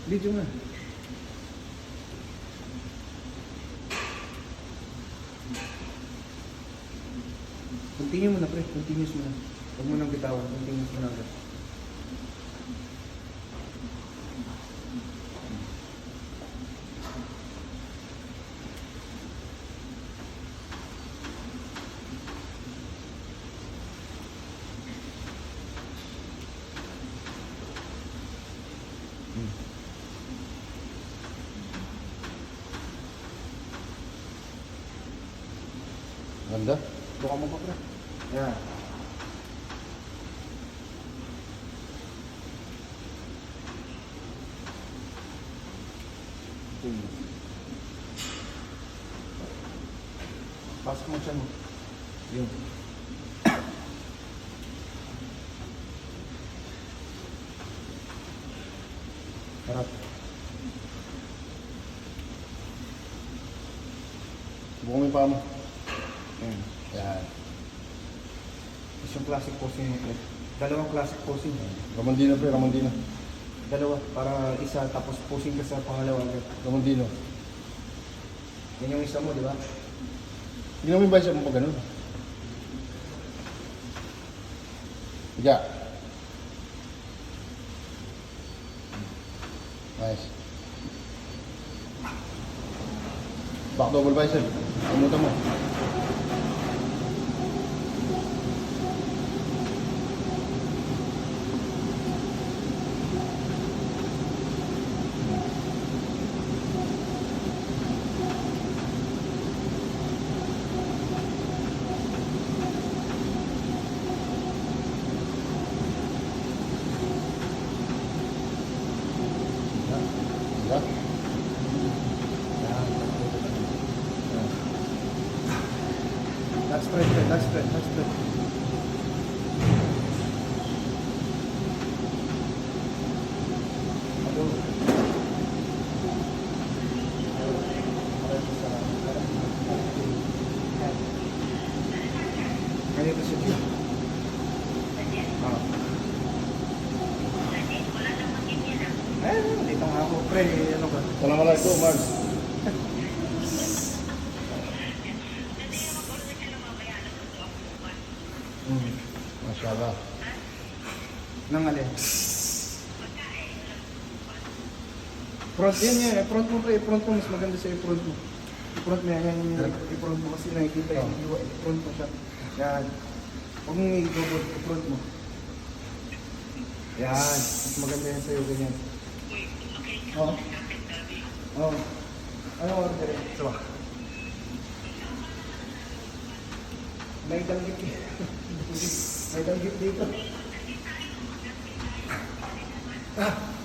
Video nga. Continue mo na, pre. Continuous mo na. Huwag mo nang bitawan. Continuous mo na agad. Ganda. Buka mo pa, pre. Yan. Pasok mo siya mo. Yun. Harap. Buka mo yung paa mo. Yan. Yan. Ito yung classic posing mo, pre. Dalawang classic posing. Ramondino, pre. Ramondino. Dalawa. Para isa, tapos posing ka sa pangalawa. Ramondino. Yan yung isa mo, di ba? Tingnan mo yung bicep mo pa ganun. Higa. Nice. Back double bicep. Kamutan mo. Higa. That's spread, pre. That's spread. That's spread. Ganito siya dito. Dito nga ako, pre. Ano ba? Assalamualaikum, Mars. Masyaallah. Nang alin? Front yan yan. Front mo, pre. Front mo. Mas maganda sa front mo. I-front mo yan. I-front mo kasi nakikita yung iwa. I-front mo siya. Yan. Huwag mong i-gobot. I-front mo. Yan. Mas maganda yan sa'yo. Ganyan. Oo. Oo. Ano order? Ito. May danggit dito. May danggit dito. Ah.